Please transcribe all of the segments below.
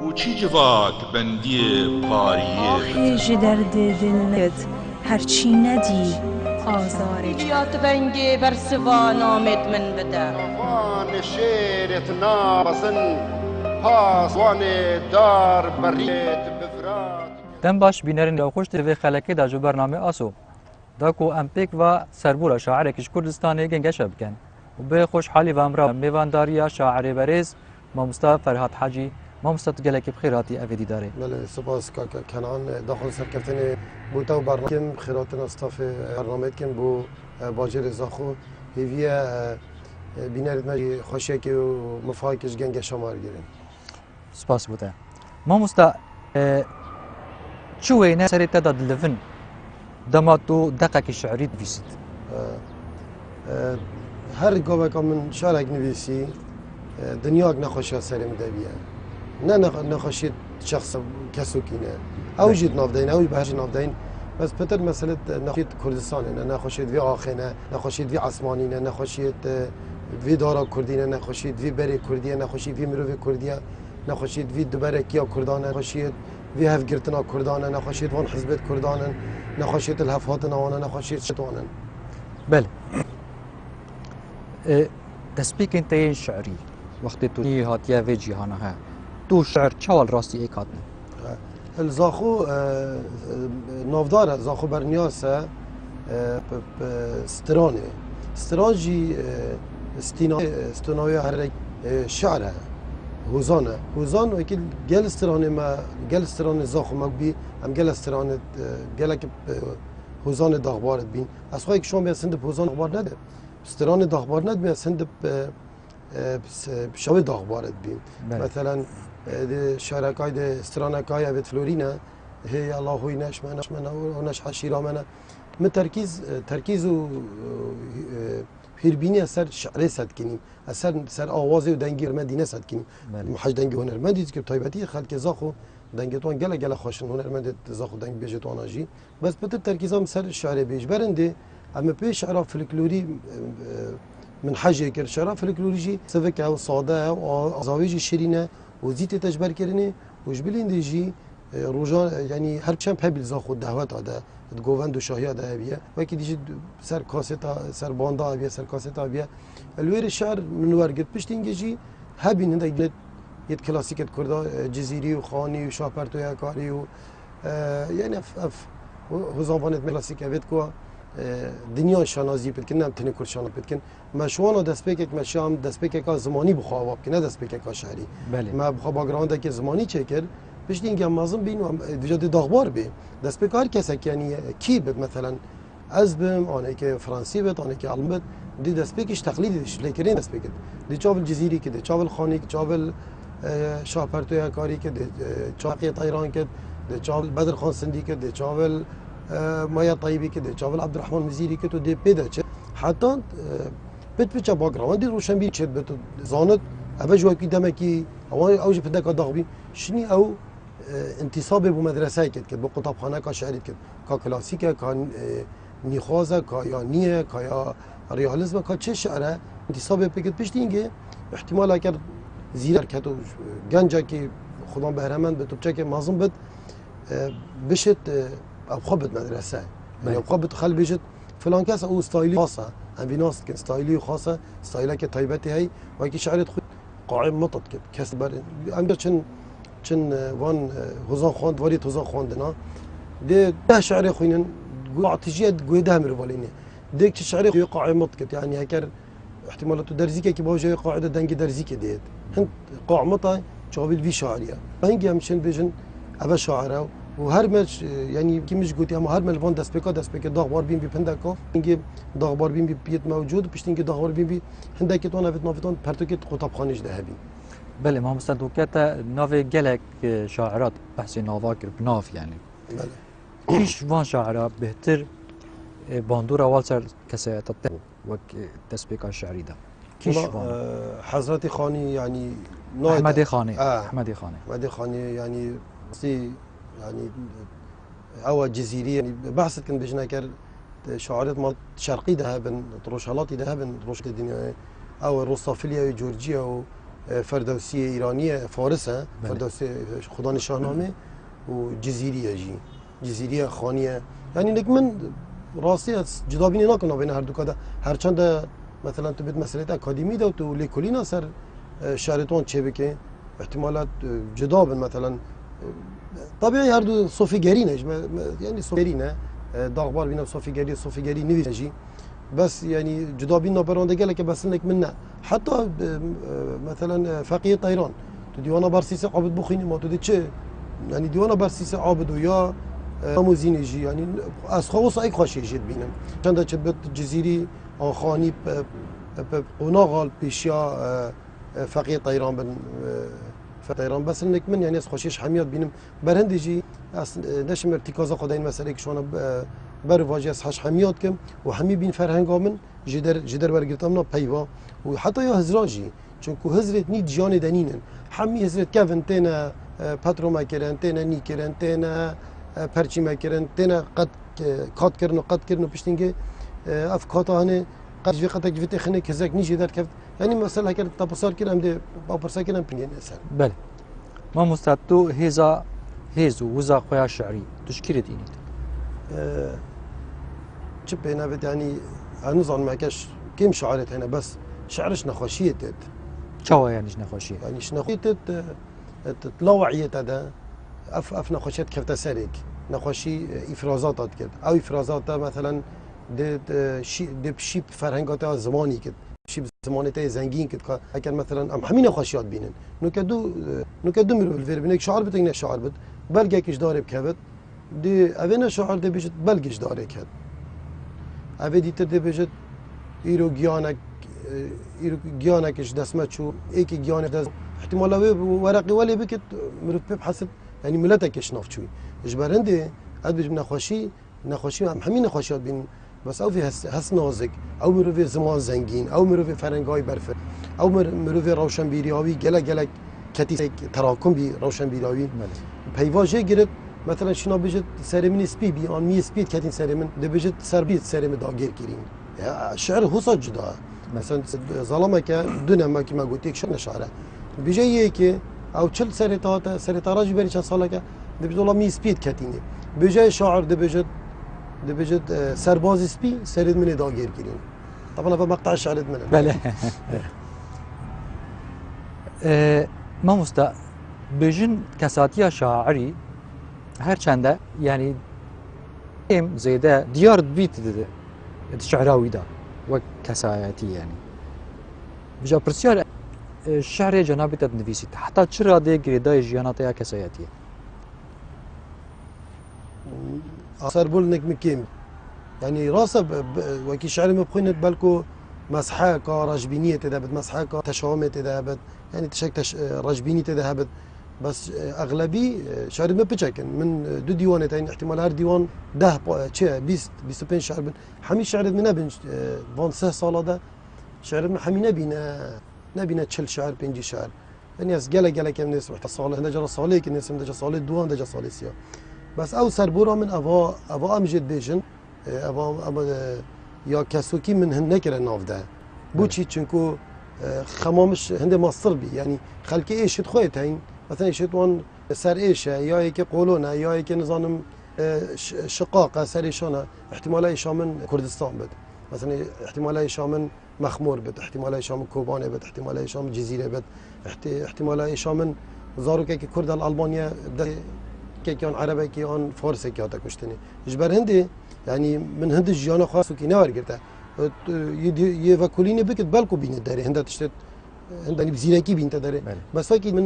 و چی جواک بندی پاریه آخی جدرد دلت هرچی ندی آزار بیات بنگی بر سوان آمد من بده وان شیرت نابزن پاس وان دار بریت بفرات دم باش بینرین یا خوش تیوی خلکی دا جو برنامه آسو دا کو امپیک و سربورا شاعر کش کردستانی گنگش بکن و به خوشحالی و امرا میوانداری شاعر بریز مامستا فرهاد حاجی مامستا گلک بخیراتی افیدی داره بله سپاس کاکا کنان داخل سرکفتن بوتا و برنامه خیراتن استاف برنامه کن بو باجر زاخو هیوی بینرد مجی خوشی که مفاکش گنگ شمار گیرن سپاس بوده مامستا چوی نه سری تدا دلفن دماتو دقیق شعری دویست هر گوه که من شارک نویسی دنیا نخوشی سرم دویه نه نخوشید شخص کسوکینه او جید نافدین او بهج نافدین بس پتر مثلا نخوشید کردستانه نه نخوشید وی آخینه نخوشید وی عثمانینه نخوشید وی دارا کردینه نخوشید وی بری کردیه نخوشید وی مروی کردیه نخوشید وی دوباره کیا کردانه نخوشید وی هف گرتنا کردانه نخوشید وان حزبت کردانه نخوشید الهفات نوانه نخوشید شتوانه بله دسپیک انتین شعری وقتی تو هاتیه و جیهانه ها تو شعر چوال راستی ایک هاتنه الزاخو نافداره زاخو برنیاسه سترانه سترانجی استناوی هر شعره هوزان وکیل گل استرانه ما گل استرانه زاخو مقبی هم گل استرانه گل که هوزان داغبارت بین از خواهی که شما بیاسند هوزان داغبار نده استرانه داغبار نده بیاسند شاوی داغبارت بین مثلا شارکای ده استرانکای اوید فلورینه هی الله هوی نشمنه و نش حشیرا منه من ترکیز و هیربینی اثر شعری صد کنیم اثر آوازه و دنگی هنرمندی نصد کنیم محج دنگی هنرمندی که طایبتی خلق زاخو دنگی توان گله خوشن هنرمند زاخو دنگ بیجه تواناجی بس بتر ترکیزم سر شعری بیج برنده اما پیش شعر فلکلوری من حاجه کرد شعر فلکلوری جی سفک او ساده و آزاویجی شیرینه و زیت تجبر کردنه وش بلینده جی روزان یعنی هر چند پبیل زاخو دعوت آده گووند و شاهی آده بیه و که دیجی سر کاستا سر باندا بیه سر کاستا بیه الویر شعر من ورگت پشت اینجی هبین هنده یه کلاسیک کرده جزیری و خانی و شاپرت و یکاری و یعنی هزانوانت کلاسیک اوید که دنیا شنازی بد کن نم تنی کرد شناز بد کن مشوانو دست پیک مشام دست پیک که زمانی بخواب که نه دست پیک که شهری ما بخواب باگراند که زمانی چه کرد پیش اینکه مازن بین و دیجا داغبار بی دست پیک هر کسی که یعنی کی بد مثلا از بم آنها که فرانسی بد آنها که علم بد دی دست پیکش تقلیدش لیکرین دست پیک دی چاول جزیری که دی چاول خانی که چاول شاپرتویا کاری که دی چاقی طیران که دی چاول بدر خان سندی که دی چاول مایا طیبی که دی چاول عبدالرحمن مزیری که تو دی پیدا چه حتی بت بچه باگراند دی روشن بی چه بت زانت اوه جواب کی دمه کی اوج پیدا که داغبی شنی او انتصاب به مدرسه کرد که با کتابخانه کا شعری کرد کا کلاسیکه کا نیخوازه کا یانیه کا یا ریالیسم کا چه شعره انتصاب بگید پشت اینگه احتمال اگر زیر کتو گنجا که خدا بهرمند به تو که مازن بد بشت ابخبت مدرسه يعني ابخبت خل بيجت فلان كاس او ستايلي خاصه ام بيناس ستايلي خاصه ستايلك طيبتي هي وكي شعرت قائم مطط كاس بر ام چن وان هزان خواند وريت هزان خواندنا ده شعري خوينن اعتجيه قيده مروليني ديك شعري قائم مطط يعني هكر احتمالات درزيكه كي باوجه قاعده دنگ درزيكه ديت هند قاع مطا شغل في شاعريه هنجي همشن بيجن ابا شاعره وهر مش يعني كي مش قلت اما هر مل فون داس بيكا داغبار بين بي بندكو نجي داغبار بين بي بيت موجود باش نجي داغبار بين بي هندك تونا فيت نافيتون برتوكيت قطبخانيش ذهبي بله ما مستدوكتا نوفي جلك شاعرات بحث نوفاكر بناف يعني بله كيش وان شاعرات بهتر باندورا والسر كسيات وك تسبيك الشعري ده كيش وان حضرتي خاني يعني احمدي خاني احمدي خاني يعني يعني او جزيريه يعني بحثت كان بجنا كر شعارات مال شرقي دهبن روشالاتي دهبن روش الدنيا او روسافيليا وجورجيا فردوسی ایرانی فارس ها فردوسی خدا شاهنامه و جزیریه جی جزیریه خانیه یعنی نک من راستی از جدابینی نکنم بین هر دو کده هرچند مثلا تو بید مسئله اکادمی ده و تو لیکولینا سر شهرتون چه بکه احتمالات جدا بن مثلا طبیعی هر دو صوفیگری نه یعنی صوفیگری نه داغبار بینم صوفیگری نویسه بس يعني جدا بينا برانده قال لك بس انك منا حتى مثلا فقيه طيران تو ديوانا برسيسه عابد بخيني ما تو دي چه يعني ديوانا برسيسه عابد ويا موزين يجي يعني از خواص اي خوش يجي بينم چند چبت جزيري ان خاني قناغال بيشيا فقيه طيران بن طيران بس انك من يعني از خوشيش حميات بينم برهندجي نشم ارتكازا قدين مساله شلون بر واجه از حمیات کم و همی بین فرهنگ من جدر برگرتم نا پیوا و حتی یا هزراجی چون که هزرت نی جان دنینن همی هزرت کفن تینا پاترو مکرن تینا نی کرن تینا پرچی مکرن تینا قد کرن و پشتینگه اف کاتا هنه قد جوی قد جوی تخنه کزک نی جدر کف یعنی مثلا اگر تپسار کردم ده باپرسا کردم پنجه نسر بله ما مستعدو هزو وزا قویا شعری تشکیل دینید چه بينا بد يعني هنظن ما كاش كم شعرت هنا بس شعرش نخاشية شو يعني نخاشية؟ يعني نخاشية تلاوعية هذا اف نخاشية كفت سرك نخاشي افرازات كده او افرازات مثلا ده بشيب فرهنگات زماني كده شيب زمانته زنگين كده اگر مثلا ام همين نخاشيات بينن نكدو ميرو الفير بينك شعر بتنك شعر بت بلگكش داره بكبت دی اوه شعر ده بجد بلگش داره کد اوه دیتر ده بجد ایرو گیانکش دسمت شو ایکی گیانک دست احتمال اوه ورقی ولی بکت مروف بحثت یعنی ملتکش ناف چوی اجبرنده اد بجم نخوشی همین نخوشیات بین بس او في هس نازك او مروف زمان زنگین او مروف فرنگای برفه او مروف روشن بیریاوی گله کتی تراکم بی روشن بیریاوی پیواژه گرفت مثلا شنا بجد سرمن سبي بي آن مي سبيد كاتين سرمن ده بجد سربيت سرمن داغير كريم الشعر هو جدا مثلا ظلمك دنما كما قلت لك شنو شعره بيجي هيك او تشل سرتا راج بري كان صالك ده بجد والله مي سبيد كاتين بيجي شاعر ده بجد سرباز سبي سرمن داغير كريم طبعا في مقطع الشعر من بله ما مستا بجن كساتيا شاعري هر چنده يعني ام زيده ديار بيت ده الشعراوي ده وكساياتي يعني بجا برسيار الشعر جنابي تدنفيسي حتى تشرا دي جريدا جياناتيا كساياتي اثر بولنك مكيم يعني راسه وكي شعر مبخينت بالكو مسحه كا رجبينيه تذهبت مسحه كا تشاومه تذهبت يعني تشك رجبيني تذهبت بس اغلبي شعر ما بتشكن من دو ديوانات يعني احتمال هر ديوان 10 20 25 شعر حمي شعر من بين 25 ساله ده شعر من حمي نبينا تشل شعر بينجي شعر يعني اس جلا كم ناس رحت صاله هنا جرى صاله كن ناس هنا صاله دوان ده صاله سيا بس او سربورا من افا امجد بيجن افا يا كسوكي من هنكر الناف ده بوتشي چونكو خمامش هند مصر بي يعني خلكي ايش تخويت هين مثلا شتوان سر ايشه یا یکی قولونه یا یکی نظام شقاقه سر ایشانه احتمال ایشان من کردستان بد مثلا احتمال ایشان من مخمور بد احتمال ایشان من کوبانه بد احتمال ایشان من جزیره بد احتمال ایشان من زاروکه که کرد الالمانیا بده که کیان عربه کیان فارسی که تا کشتنی جبر هندی یعنی من هند جیانا خاصو کی نور گرته یه وکولینه بکت بالکو بینه داره هند تشت هندني بزينكي بنت داري بس فاكي من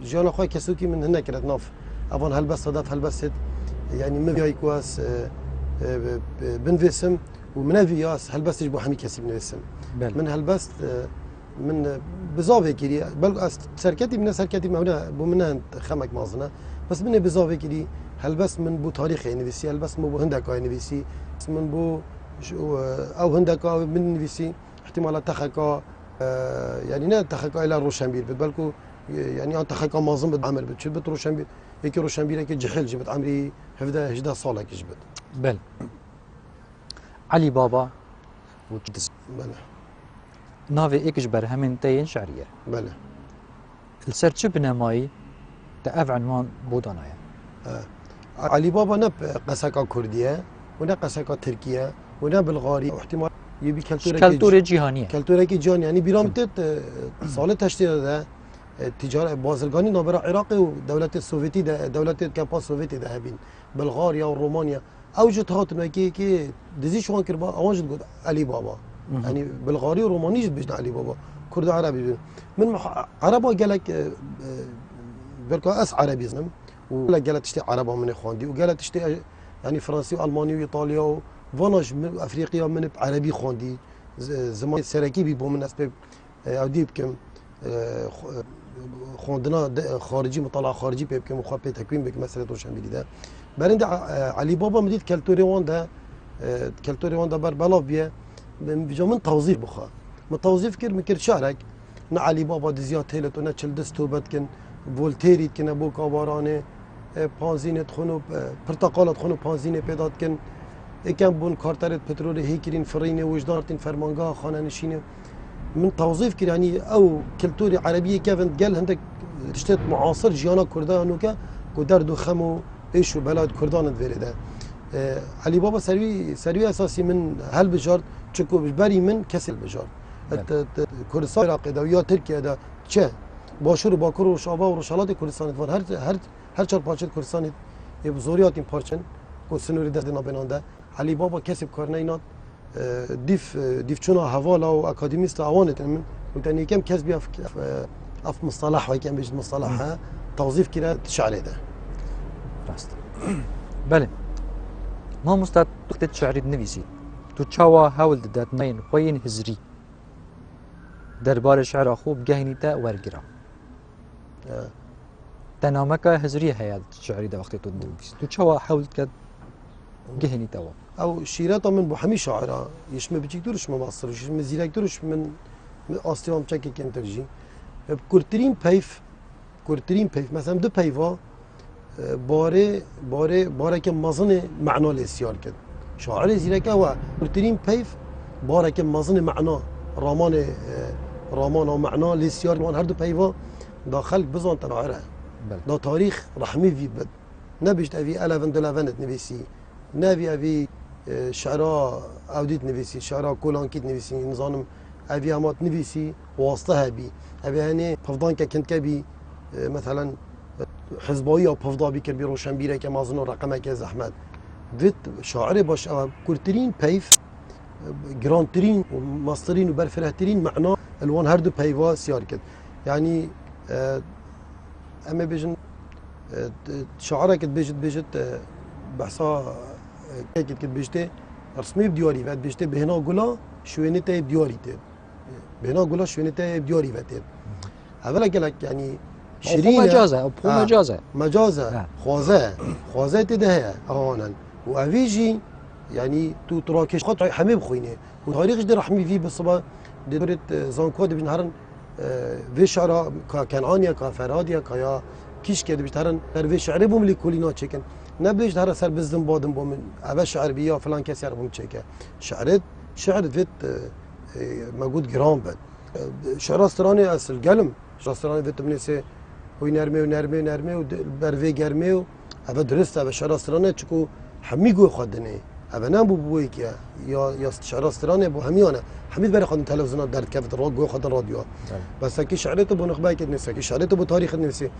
جانا خويا كسوكي من هنا كانت ناف افون هلبس صدف هلبس يعني ما في كواس بنفسم ومن فياس هلبس يجبو حمي كسي بنفسم من هلبس من بزاوي كيري بل سركتي من سركتي ما بمنها خمك مازنا بس من بزاوي كيري هلبس من بو تاريخ يعني بيسي هلبس مو هندك يعني بيسي من بو او هندك من بيسي احتمالات تخكا يعني نه تخکا الى روشنبير بالكو يعني ان تخکا مازن بتعمل بتشبت روشنبير هيك روشنبير هيك جحل جبت عمري 11 ساله جبت بل علي بابا وجدس بله نافي اكجبر همين تين شعريه بله السر چه بنمایی تا اف عنوان بودانایا علی بابا نه قسکا کردیه و نه قسکا ترکیه و نه بلغاری احتمال یبی کلتور جهانیه کلتوره کی جان یعنی بیرامت سال تشتیه ده تجارت بازرگانی نابرا عراق و دولت سوویتی ده دولت کمپا سوویتی ده هبین بلغاریا و رومانیا اوجت هاتن کی دزی شوان کربا اوجت گفت علی بابا يعني بلغاري وروماني بيجنا علي بابا كرد عربي من عربا قالك بركا اس عربي زنم ولا قالت تشتي عربا من اخواندي وقالت تشتي يعني فرنسي والماني وايطاليا وفاناج من افريقيا من عربي خواندي زمان سركي بيبو من اسباب اودي بكم خواندنا خارجي مطالعه خارجي بكم مخابئ تكوين بك مساله روشنبيلي ده برند علي بابا مديت كالتوري وان ده كالتوري وان ده بربلاف بيه بجا من توظيف بخا من توظيف كر من كر شعرك نا علي بابا دزيات هيلت ونا چل دستوبت كن فولتيري كن ابو كابارانه پانزینت خونو پرتقالت خونو پانزینه پیدات کن یکم بون کارترت پترول هیکرین فرین وجدارتین فرمانگاه خانه نشینه من توظیف کر یعنی او کلتوری عربیه که قال هندك تشتت معاصر جيانا كردانو که درد و خم و ايش و بلاد كردان تفرده علي بابا سروي اساسي من هل بجار چكو بری من کسل بجار کردستان عراق ده یا ترکیه ده چه باشور و باکور و شعبه و رشالات کردستان وان هر چهار پارچه کردستان بزوریات این پارچن کو سنوری دست نابینانده علی بابا کسب کار نیناد دیف چونا حوالا و اکادمیست اوانت من وتن یکم کسبی اف مصطلح و یکم بيجي مصطلح توظیف کرد شعری ده راست بله ما مستعد وقت شعري نویسی تو چاوا هول داد نین خوین هزری دربار شعر خوب گهنی تا ورگرا تنامك هزري هيا شعري ده وقت تدرس تو چاوا حاول كد گهنی تا او شيراتا من بو همي شاعرة يشمه بچيكتورش من مصر يشمه زيركتورش من آستيوام چكي كن ترجي كورترين بيف مثلا دو بيفا باره که مزن معنا لسیار کرد شاعر زیرک و كورترين بيف باره که مزن معنا رامان و معنا لسیار وان هر دو بيفا داخل بزن تناعره دا تاريخ رحمي في بد نبيشت افي الافن دلافنت نبيسي نبي افي شعراء اوديت نبيسي شعراء كولانكيت نبيسي نظام افي امات نبيسي واسطه بي افي هني ففضان كنت كبي مثلا حزبایی و پفدابی کرد بی روشنبیره که مازن و رقمه که زحمت وید شاعر باش کورترین پیف گرانترین و ماسترین و برفرهترین معنا الوان هر دو پیوا سیار کرد یعنی اما بیجن شاعره کد بیجت بحثا کد بیجته رسمی بدیاری و بیجته بهنا گلا شوینته بدیاری ته بهنا گلا شوینته بدیاری و ته اولا گلک یعنی شيرين مجازة خوازه تده اهانا وافيجي يعني تو تراكش قطع حميم خوينه وتاريخ دي رحمي فيه بالصبا دي دورت زانكو دي بنهرن في شعراء كنعانيا كفراديا كيا كيش كده بيشتهرن در في شعر بوم لي كولينا تشكن نبيش دهر سر بزدن بادم بوم اول شعر بيا فلان كسي بوم تشكه شعر فيت موجود جرام بد شعر استراني اصل قلم شعر استراني فيت بنسي وی نرمه و بروی گرمه و اوه درسته اوه شهرسترانه چکو همی گوی خودنه اوه نم بوی که یا شهرسترانه بو همیانه همید برای خودن تلویزیونات درد کفت را گوی خودن رادیو بس اکی شعرت بو نخبه کد نیست اکی شعرت بو تاریخ نویسی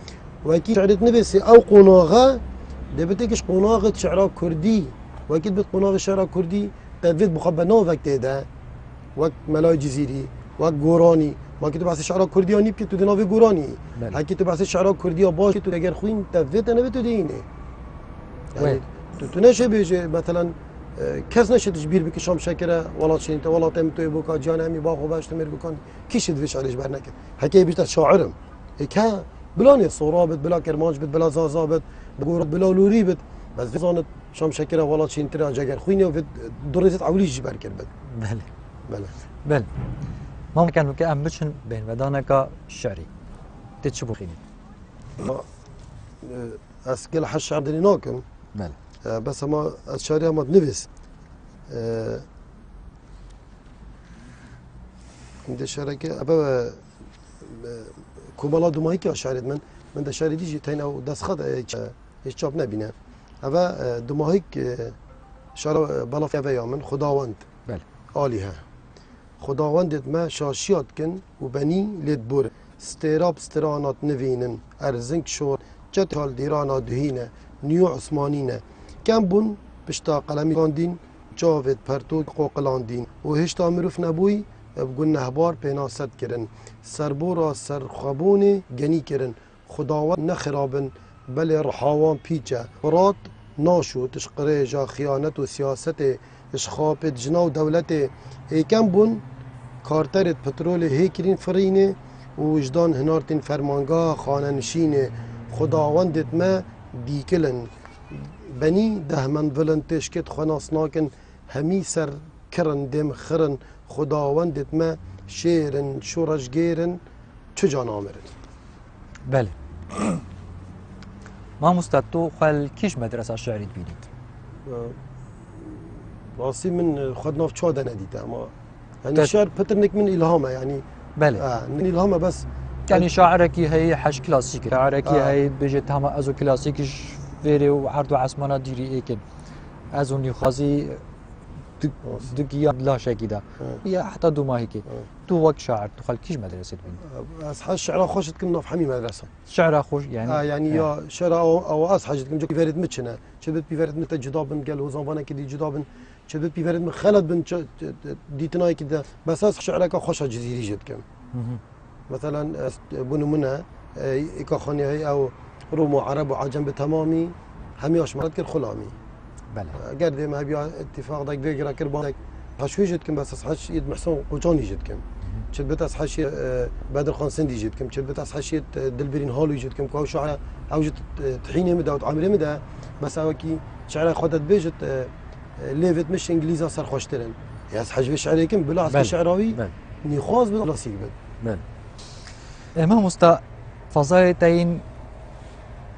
و اکی شعرت نویسی او قناغه دبته کش قناغه شعرا کردی و اکی بت قناغه شعرا کردی تفید بخبه نو وقت ده وقت ملای جزیری وقت گورانی ما که تو بحث شعرا کردی نیب که تو دناوی گورانی هکی تو بحث شعرا کردی باش که تو اگر خوین تفید نه تو دینه یعنی تو نشه بیشه مثلا کس نشه تجبیر بکی شام شکره ولات شین تو ولات ام تو بوکا جان امی باخو باش تمر بکن کیش دوی شعرش بر نکرد هکی بیشتر شاعرم که بلان صورابت بلا کرمانج بت بلا زازابت بگور بلا لوری بت بس زانت شام شکره ولات شین ترا اگر خوینه و درجه عولیج بر کرد بله ما كانوا كأمبشن بين بدانك الشعري تشبه خيني اسكيل حش شعر دني ناكم بله بس ما الشعري ما نفس عند الشركة أبا کومالا دومایی که شاعرت من ده شاعری دیجی تین او دست خد هیچ چاپ نبینه اما دومایی که شعر بالا فیه یا من خداوند بله عالی ها خداوندت ما شاشیات کن و بنی لید بور استراب استرانات نوینن ارزنگ شور جت حال دیرانا دهینه نیو عثمانینه کم بون پشتا قلمی گاندین جاوید پرتوک قوقلاندین و هشتا مروف نبوی بگون نهبار پیناست کرن سربورا سرخبون گنی کرن خداوند نخرابن بله رحاوان پیچه برات ناشو تشقره جا خیانت و سیاست اشخاپ جنا و دولت ایکم بون کارترت پترول هیکرین فرینه و وجدان هنارتین فرمانگاه خانه نشینه خداوندت ما دیکلن بنی دهمن ولن تشکت خناس ناکن همی سر کرن دم خرن خداوندت ما شیرن شورش گیرن چه جان آمرن بله ما مستدو خل کیش مدرسه شعری بینید راسي من خد ناف شو نديته اما يعني الشعر بترنك من الهامه يعني بله من الهامه بس يعني شاعرك هي حش كلاسيك شاعرك هي بيجت هم ازو كلاسيكش فيري وعرض عسمانه ديري ايكن ازو نخازي دقيقه لا شيء كده هي حتى دو ما هيك تو وقت شاعر تو خل كيش مدرسه بين اصحى الشعر خوشت كم ناف حمي مدرسه شعر خوش يعني يعني يا شعر او اصحى كم جو بيفرد متشنا شبت بيفرد مت جدابن قال وزنبانه كدي جدابن شبت بيفرد من خلد بن ديتناي كده بس شعرك خوش جزيري جد كم مثلا بنو منها إيكاخاني هي أو روم وعرب وعجم بتمامي همياش مرات كر خلامي بله قرد ما بيا اتفاق داك ديجرا كربانك هشوي جدكم بس أصحاش يد محسون قجاني جدكم شد بت أصحاش بدر خان سندي جدكم شد بت أصحاش دلبرين هالو جدكم كاو شعر أوجد طحينة مدا وعمري مدا بس أوكي شعر خدت بيجت ليفت مش إنجليزي صار خوشترن يا أصحاش في شعركم بلا أصحاش شعراوي نخاز بلا سيك بد بله امام مستا فضای تاین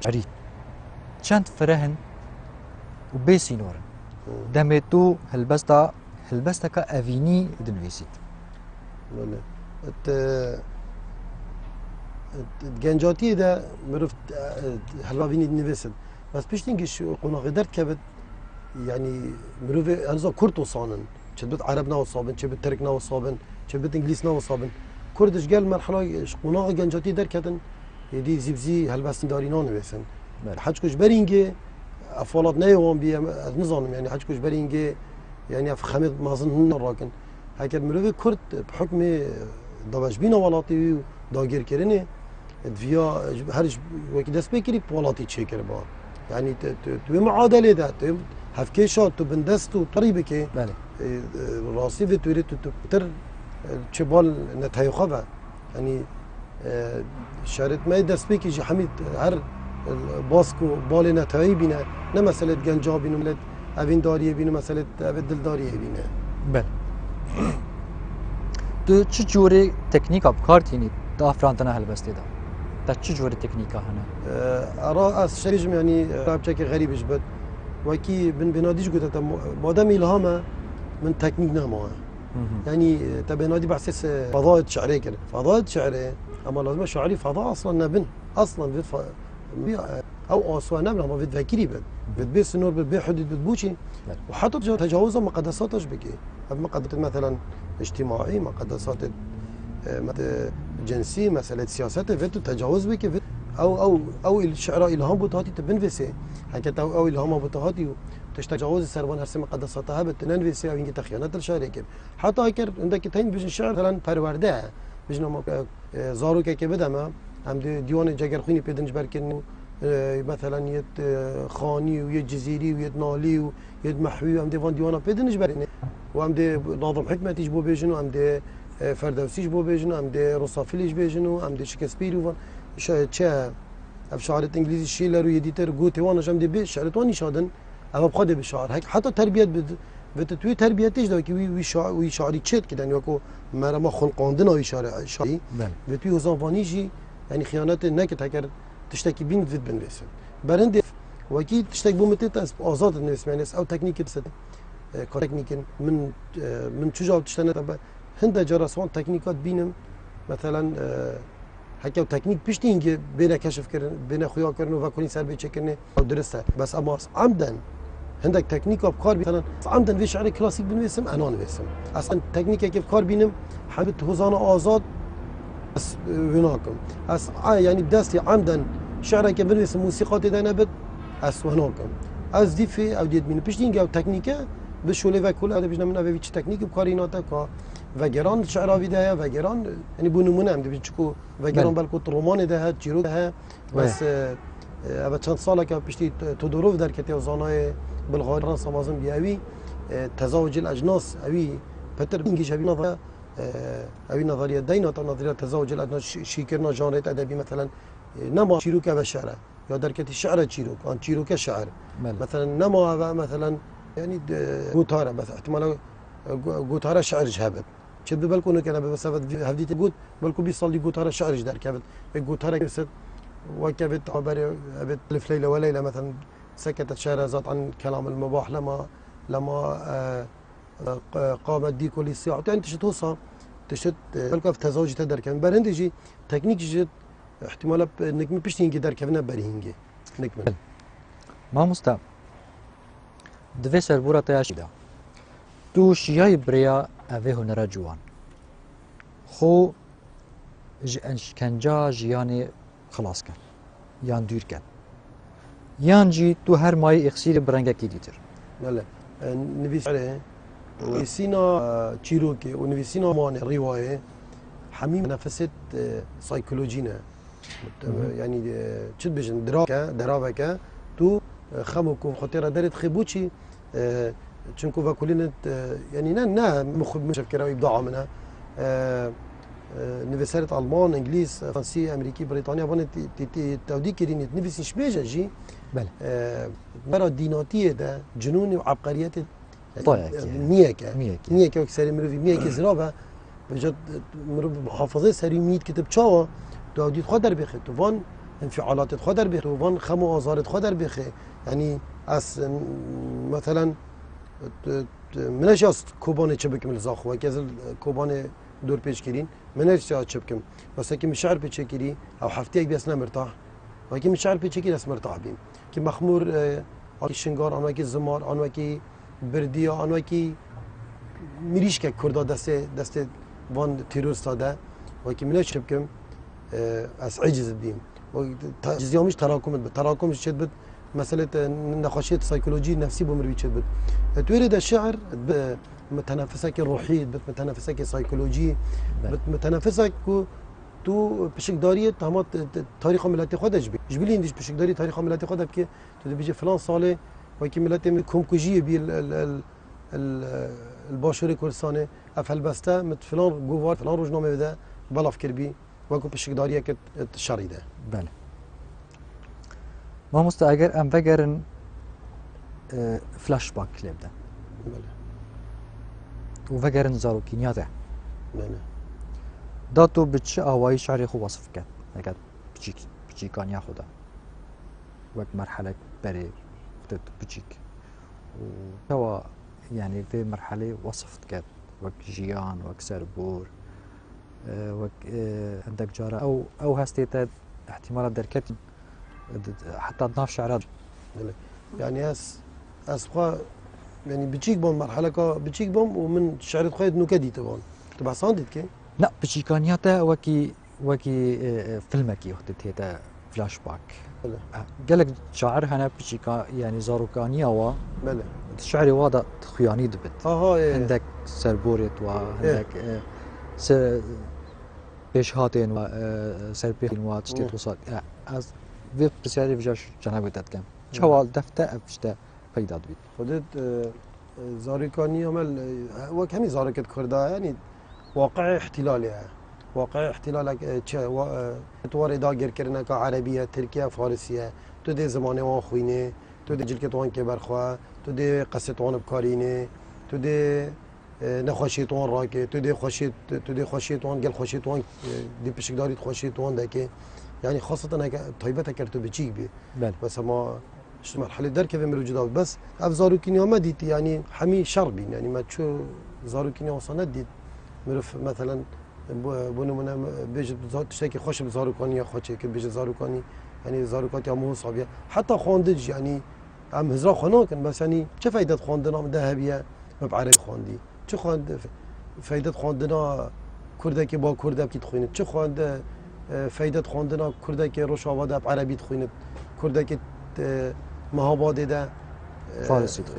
شعری چند فرهن و بیسی نورن دم تو هلبستا که اوینی دنویسید بله گنجاتی ده مرفت هلوینی دنویسد بس پیشتینگش قناغ درد کبد يعني مروف انزا كرد وصانن شبت عربنا وصابن شبت تركنا وصابن شبت انجليزنا وصابن كردش قال مرحله قناغ جنجاتي دركتن يدي زبزي هلبس دارينان بسن حجكش برينجي افولات نيوان بي نظام يعني حجكش برينجي يعني اف خمد مازن راكن هكذا مروف كرد بحكم دواج بينا ولاتي داغير كرني فيا هرش وكي دست بكري ولاتي تشيكر با يعني تو معادله ده هفكيشات تو بندست وطريبه كي بله راسي في توريت تر تشبال نتايخه يعني شارت ما دست بكي جي حميد هر باسكو بال نتاي بينا نه مساله گنجا بينو ملت اوين داريه بينو مساله دل داريه بينه بله تو چه جوری تکنیک ابکار تینی دا فرانتنا هلبسته دا تا چه جوری تکنیکا هنه ارا از شریجم يعني رابطه غريبش بد وكي بناديش قلت مادام الهامه من تكنيك نما يعني تبنادي بحسس فضاء شعريه كده فضاء شعريه اما لازم شعري فضاء اصلا نبن اصلا او اسوا نبن ما بتفكري بد بس نور بحدود بتبوشي وحتى تجاوز مقدساتش بكي مقدسات مثلا اجتماعي مقدسات جنسي مساله سياسات فيتو تجاوز بكي او الشعراء الهام بوتهاتي تبنفسي حكيت او الهام بوتهاتي تجاوز سربان هرسم قدساتها بتنفسي او انك خيانات الشعر حتى هكر عندك تين بيجن شعر مثلا پرورده بيجن زارو كي بدما هم ديوان جگرخوني بيدنج بركن مثلا يد خاني ويد جزيري ويد نالي ويد محوي هم ديوان ديوانا بيدنج بركن وهم دي ناظم حكمتي جبو بيجن وهم دي فردوسي جبو بيجن هم دي روسافيليش بيجن هم دي شكسبير وفان چه افشارت انگلیسی شیلر و یدیتر گوته وانش هم دی به شعرتوانی شادن اما بخواد به شعر حتی تربیت بده توی تربیتش داره که وی شعری چت کدن یا کو مرا خلقاندن وی شعری و توی زبانیجی یعنی خیانت نکت هکر تشتکی بین ود بنویسن برند وکی تشتک بومت از آزاد نویس یعنی او تکنیک بس تکنیک من چجا تشتنه هند جراسوان تکنیکات بینم مثلا هكا تكنيك بيشتي إنك بين كشف كرن بين خويا كرن وفاكولين سر بيتش كرن أو درسته بس أما عمدا عندك تكنيك أبكار مثلا عمدا في شعر كلاسيك بنويسم أنا نويسم أصلا تكنيك كيف كار بينم حبت هزانة آزاد بس هناكم أس يعني بداستي عمدا شعر كيف بنويسم موسيقى تدانا بد أس هناكم أس دي في أو ديت من بيشتي أو تكنيكه بشوله وكل هذا بيجنا من أبي تكنيك بكاريناتا كا وگران شعر ویده وگران یعنی بونمونه هم دیدی چکو وگران بلکو رومان ده چیرو ده بس اول چند ساله که پشتی تودوروف در کتی زانای بلغاران سامازم بیاوی تزاوج الاجناس اوی پتر انگلیش اوی نظر اوی نظریه دینا تا نظریه تزاوج الاجناس شیکرنا ژانر ادبی مثلا نما چیروک و شعر یا در کتی شعر چیروک آن چیروک شعر مثلا نما و مثلا یعنی گوتاره بس احتمالا گوتاره شعر جهبت چه بالکو نکنه به وسط هفدیت بود بالکو 20 سال گوتاره شعرش در کبد گوتاره کسد وكبت عبر أبت ألف ليلة وليلة مثلا سكتت شهرزاد عن كلام المباح لما قامت دي كل الساعة يعني تشت تشت بالكو في تزوج تدر كمان برهندجي تكنيك جد احتمال انك بيشتينجي در كمان برهنجي نكمل ما مستم دوی سربورا تیاشیده تو شیای بریا اوه هنر جوان خو انشکنجا جیانی خلاص کن یان دور کن یان جی تو هر مای اخسیر برنگه کی دیتر بله نویس عليه ونفسينا تشيروكي ونفسينا مان رواية حميم نفست سايكولوجينا يعني تشد بجن دراكا تو خموكو خطيرة دارت خبوتشي چونكو فاكولين يعني نا مخ مشفكرة ويبدعوا منها نفسرت ألمان إنجليز فرنسي أمريكي بريطانيا وانا تودي كريني نفسي شبيجة جي بله برا ديناتية ده جنون وعبقريات طيب ميكا وكسري مروفي ميكا زرابة بجد مروف محافظة سري ميت كتب تشاوا داوديت خدر بخي توفان انفعالات خدر بخي توفان خمو آزارت خدر بخي يعني أس مثلا منش از کوبانه چه بکم لزاخ و کزل کوبانه دور پیش کرین منش چه بکم بس که مشاعر پیش کری او هفته یک بیس نمرتاح و که مشاعر پیش کری اس مرتاح بیم که مخمور آن شنگار آن که زمار آن که بردیا آن که میریش که کردا دست وان تیروریست داده و که منش چه بکم اس عجز بیم و جزیامش تراکمش چه بد مسألة نقاشات سيكولوجي نفسي بمر بيتشد تورد الشعر متنافسك الروحي متنافسك سيكولوجي متنافسك تو بشكدارية تمام تاريخ ملتي خودش بي جبلين ديش بشكداري تاريخ ملتي خودها بكي تو بيجي فلان صالة وكي ملتي كومكوجية بي الباشوري كورسانة افعل بسته مت فلان جوار فلان روزنامه بده بلا فكر بي وكو بشكدارية كت شريده بله ما مستا اگر ام وگرن فلاش باک کلیب ده و وگرن زاروکینیا ده دا تو بچه آوایی شعری خو وصف کرد اگر بچیکانیا خودا وقت مرحله بری خودت بچیک و تو يعني في مرحله وصفت کرد وقت جيان وقت سربور وقت عندك جارة او هستيتا احتمالات دركت حتى ناف شعرات يعني اسخوا يعني بتشيك بون مرحله كا بتشيك بون ومن شعرت خيد نكدي تبون تبع صاندت كي لا بتشيكانياتا وكي فيلمكي وقت هيدا فلاش باك قالك شاعر هنا بتشيكا يعني زاروكانيا و بله الشعر واضح خياني دبت عندك سربورت وعندك بيشهاتين و سربيخين و تشتيت وصات از وی بسیاری وجاش جنابی داد کم چوال دفته افشته پیدا دوید خودت زاریکانی عمل وقت همین زارکت کرده یعنی واقع احتلالیه واقع احتلال چه توار داگر کردن که عربیه ترکیه فارسیه تو ده زمانه وان خوینه تو ده جلکت وان که برخواه تو ده قصت وان بکارینه تو ده نخوشیت وان راکه تو ده خوشیت وان گل خوشیت وان دی پشکداریت خوشیت وان دکه يعني خاصة هيك طيبتها كرتو بتشيك بي بس ما مرحلة دركة في مروجودة بس أفزارو كينيا ما ديت يعني حمي شربين يعني ما تشو زارو كينيا وصلت ديت مرف مثلا بونمونه بیش تشتکی خوش بزاروکانی یا خوچه که بیش زاروکانی یعنی زاروکات یا مو صابیه حتی خواندج یعنی ام هزار خونه کن بس یعنی چه فایده خواندنا ذهبیه مبعرب خواندی چه خواند فایده خواندنا کرده که با کرده بکید خوینه چه خواند فایده خواندنا کرده که روش آواده عربی خوینه کرده که مهاباده ده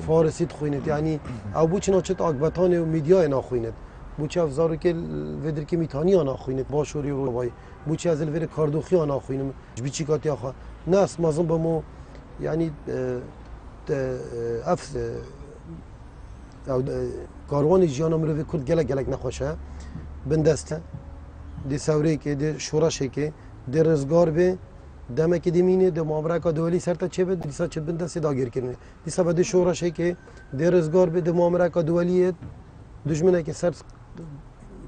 فارسی خوینه یعنی او بوچنا چه اکبتان و میدیا نخوینه بوچه افزارو که ودر که میتانی آنا خوینه باشوری رو وای بوچه از الور کاردوخی آنا خوینه بیچی کاتی آخا نه اسمازم بمو یعنی اف او کاروان جیانا مروی کرد گلک نخوشه بندسته دی سوری که دی شورشه که دی رزگار به دمه که دیمینه دی معامره دولی سرتا چه بد دیسا چه بندسته داگیر کرنه دیسا بعد شورشه که دی رزگار به دی معامره دولی دشمنه که سر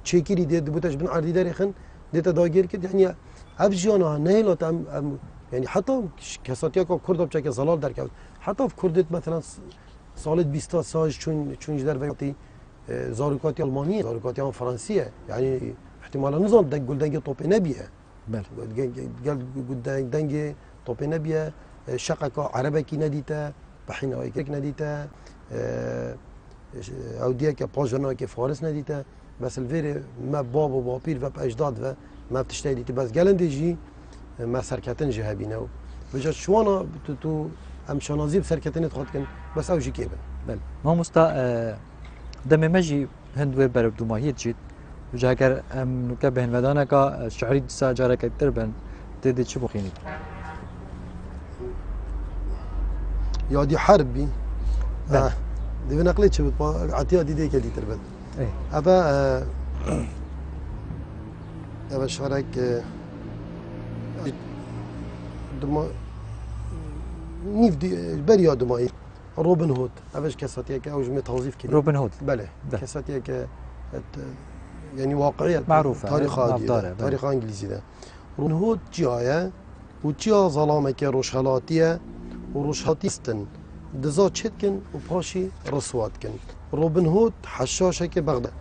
چیکیری دی بوتش بن عردی دارخن دی تا داگیر کرد یعنی اف جیانا نهیلات یعنی حتی کساتیا که کرد بچه که زلال در کرد حتی کردت مثلا سال 20 سال چون در وقتی زاروکاتی آلمانیه زاروکاتی هم فرانسیه یعنی احتمالا نزان دنگ توپی نبیه بله دنگ توپی نبیه شقه عربه کی ندیته بحین هایی که ندیته او دیگه که پاجنا که فارس ندیته بس الویر ما باب و باپیر و اجداد و ما بتشتهی دیتی بس گلندجی ما سرکتن جهبینه و بجا شوانا تو ام شنازی بسرکتنت خود کن بس او جی که بله ما مستا دم مجی هندوی برب دوماهیت جید وجا اگر ام نکه بهن ودانه که شعری دیسا جاره که تربن دیدی چی بخینید یادی حربی دیو نقلی چه بود با عطیه دیده که لیتر بد اوا شعرک نیف بریا دمایی روبن هود اوش کساتیه که اوج توظیف کنی روبن هود بله کساتیه که يعني واقعية معروفة تاريخ انجليزي ده روبن هود جايه وجا ظلامه كروشهلاتيه وروشهاتيستن دزا تشتكن وباشي رسواتكن روبن هود حشاشه كبغداد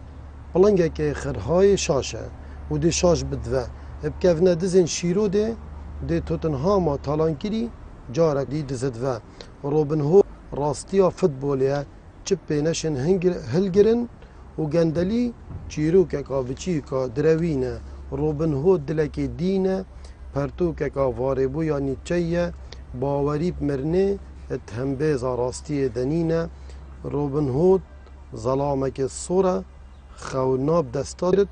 بلنگه که خرهای شاشه و دی شاش بدوه بکفنه دزن شیرو دی توتنهاما تالانکری جاره دی دزدوه روبن هود راستیا فوتبولیه چپ بینشن هلگرن و گندلی چیرو که کاوچی که دروینه روبن هود دلکی دینه پرتو که واربو یا نیچه باوری مرنه اتهمبیزا راستی دنینه روبن هود ظلامه که صوره خوناب دستارد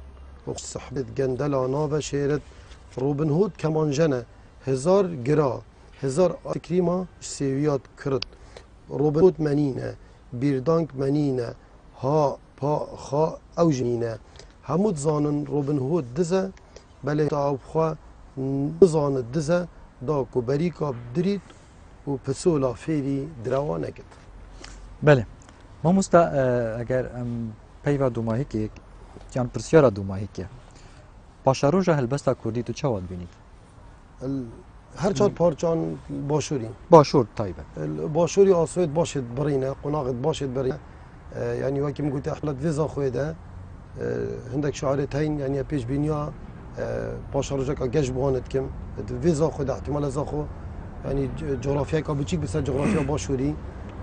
و صحبت گندلا ناب شیرد روبن هود کمانجنه 1000 گرا 1000 تکریما سیویات کرد روبن هود منینه بیردانک منینه ها پا خا او جنینه همود زانن روبن هود دزه بله تا خوا نزان دزه دا کو بریکا درید و پسولا فیری دروانه کد بله ما مستا اگر پیوا دوماهی که جان پرسیارا دوماهی که پاشاروجا هلبستا کردی تو چه واد بینید؟ هر چهار پارچان باشوری باشور طيبه باشوری آسوید باشد برینه قناقت باشد برینه یعنی وقتی میگوید احلت ویزا خویده هندک شعاره تاین یعنی پیش بینیا پاشاروجا که گشت بواند کم ویزا خویده احتمال از خو یعنی جغرافیای که بچیک بسر جغرافیا باشوری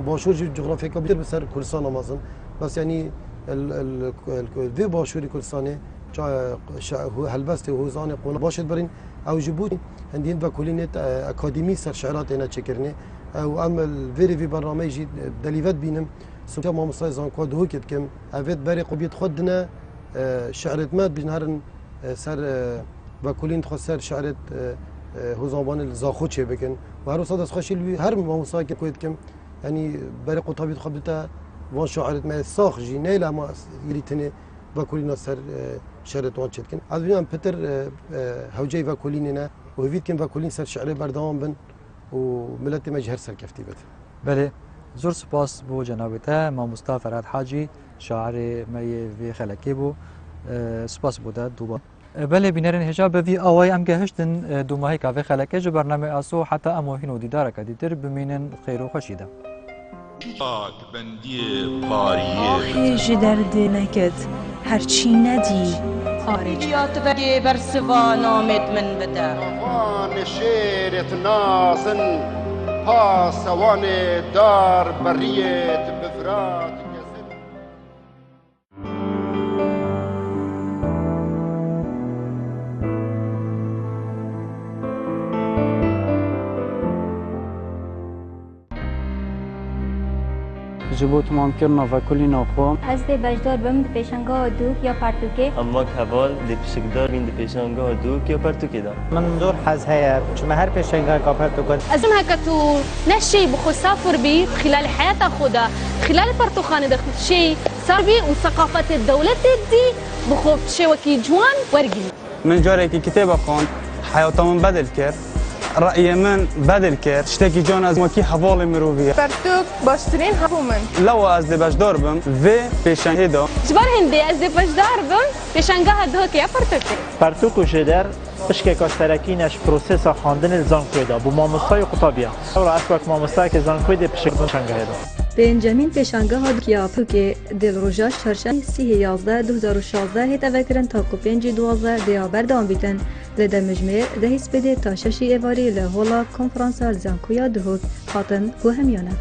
باشور جغرافیای که بچیک بسر کردستان آمازن بس یعنی وی باشوری کردستانه هلبست هوزان قونا باشد برین او جبوتی هندین و کلینت اکادمی سر شعرات اینا چکرنه او عمل ویری في برنامجی دلیوت بینم سوچا ما مصایزان کد هو کد کم اوید بری قبیت خودنا شعرت ماد بجنهرن سر و کلین خو سر شعرت هوزان زاخو چه بکن و هر صد از خوشی هر ما مصای کد کم یعنی بری قطابیت خودتا وان شعرت ما ساخ جی نیلا ما یریتنه و کلین سر شعرت وان چد کن از بینم پتر هوجی و کلیننا و هوید کن و کلین سر شعر بردام بن و ملت مجهر سر کفتی بده بله زور سپاس بو جنابته ما مصطفى فراد حاجی شاعر می وی خلکی بو سپاس بوده دوبا بله بینرین حجاب وی اوای ام گهشتن دوماهی کا وی خلکی جو برنامه اسو حتی اموهینو دیدار کدیتر بمینن خیر و خوشیده بندی پاریه آخی جدرد نکد هرچی ندی خارج یا تبگی بر سوا نامد من بده وان شیرت نازن پاسوان دار بریت بفرات گزن جبوت ممکن و کلی ناخو از ده بجدار بم پیشنگاه دوک یا پرتوکه اما کهوال دی پیشکدار بین دی پیشنگاه دوک یا پرتوکی دا من دور حز هيا چون هر پیشنگاه کاپرتوکن از اون هکتو نشي بخو سافر بي خلال حياته خدا خلال برتوخانه دخل شيء صار بي وثقافة الدولة دي بخو شيء وكي جوان ورقي من جاري کی کتاب خوان حیاتمون بدل کرد رأی من بدل کرد شتاکی جان از ماکی حوال مرویه پرتوک باشترین هفومن لو از دی بجدار بم و پیشنگی دا جبار هندي از دي بجدار بم پیشنگاه دوک یا پرتوکی پرتوک و جدر پشک کاشترکینش پروسس خواندن زانکویدا بو مامستای قطابیه اور اسواک مامستای که زانکوید پشک زانکویدا پنجمین پیشنگاه دیاپو که دل روژاش چهارشنبه 2016 هیت وکرن تا کو 5/12 دیابر دام بیتن لده مجمع ده هیس بده تا 6 ایواری لهولا کنفرانس الزانکویا دهوک خاطن بو همیانه